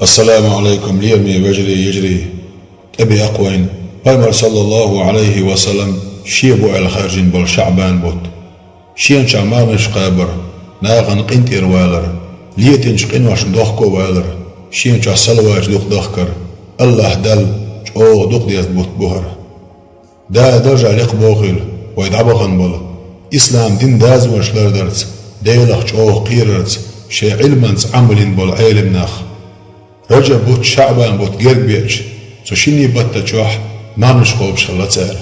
السلام عليكم. ليرمي وجري يجري أبي أقوين بيمر صلى الله عليه وسلم شيبو على خارجين بول شعبان بوت شين شامامش قابر ناغن قنتير والر ليتنش قنوش دوخكو والر شين شا سلواج دوخ دوخكر الله دل او دوخ ديز بوت بوهر دا درجة لق بوخيل ويدعبغن بول إسلام دين داز وشلر درس ديلخ او قيررز شي علمانس عملين بول علم ناخ رجب بوت شعبان بوت جيرك بيج سو شيني بطا جوح مانش قوبش خلاتسار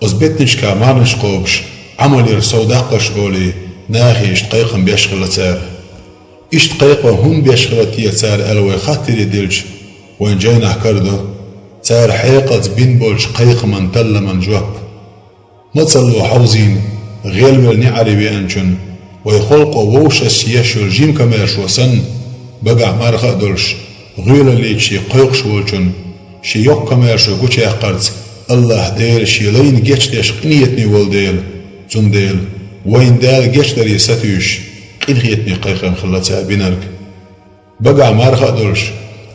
أزبتنش كا مانش قوبش عملي رسوداقش قولي ناخي اشتقيقن بيش خلاتسار اشتقيقن هم بيش خلاتية تسار ألوي خاطري دلج وين جاينا كردو تسار حيقت بين بولش قيق من تل من جواب متصلوا حوزين غيل نعري بيانشن ويخلقوا ووشس يشو الجيم كماش وسن بقع مارخا دولش غيل اللي شي قيق شولشن شي يوك كماشو قوشي قرز الله ديل شي لين جيش ديش قنيتني والديل زن ديل وين دال جيش داري ستوش قنيتني قيقن خلاتها بينرك بقع مارخا دولش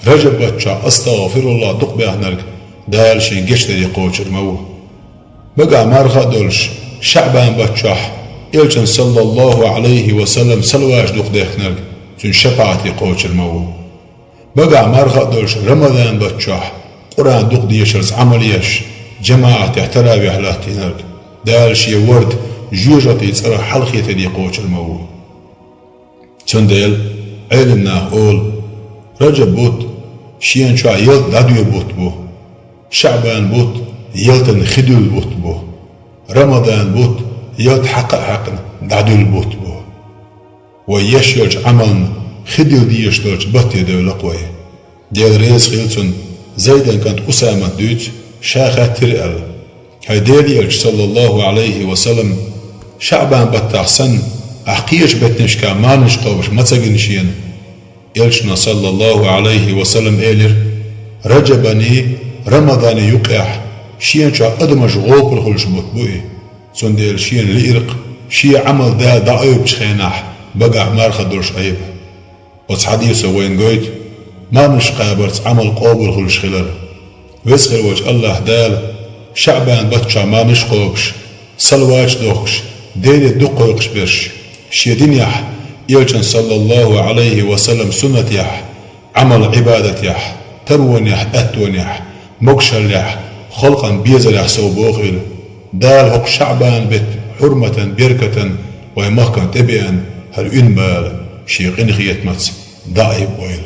رجب باتشا استغفر الله دق بيهنرك دال شي جيش داري قوشر مو بقع مارخا دولش شعبان باتشاح إلجن صلى الله عليه وسلم سلواج دق ديخنرك زن شفاعتي قوشر مو بقع مارخا دولش رمضان باتشاح قرآن دق ديشرز عمليش جماعة احترابي حلاتي نرك دال شي ورد جوجتي تصرح حلقية دي قوش المو تندل علمنا قول رجب بوت شيان شو يلت دادوي بوت بو شعبان بوت يلتن خدول بوت بو رمضان بوت يلت حق دادول بوت بو ويشيلج عمل خدول ديشتلج بطي دول قوي ديال ريز خيلتن زيدا كانت أسامة دوت شاخة ترئل هيدالي صلى الله عليه وسلم شعبان بتحسن أحقيش بتنشكا ما نشقوش ما تسجنشين إلشنا صلى الله عليه وسلم إيلر رجبني رمضان يقع شين شا أدمج غوب الخلش بطبوئي سنديل شين لإرق شي عمل دا ضعيب شخيناح بقع مارخ درش عيب وتصحديث وين قويت ما مش قابرت عمل قوبل خلش خلال ويسخر وجه الله دال شعبان بطشا ما مش قوبش صلواج دوخش ديني دقوقش برش شيدين يح يلجن صلى الله عليه وسلم سنة يح عمل عبادة يح ترون يح أتون يح مكشل يح خلقا بيزل يح سوبوخل دال هق شعبان بت حرمة بركة ويمهكن تبيان هل إنبال شيقين خيتمت ضعيب ويل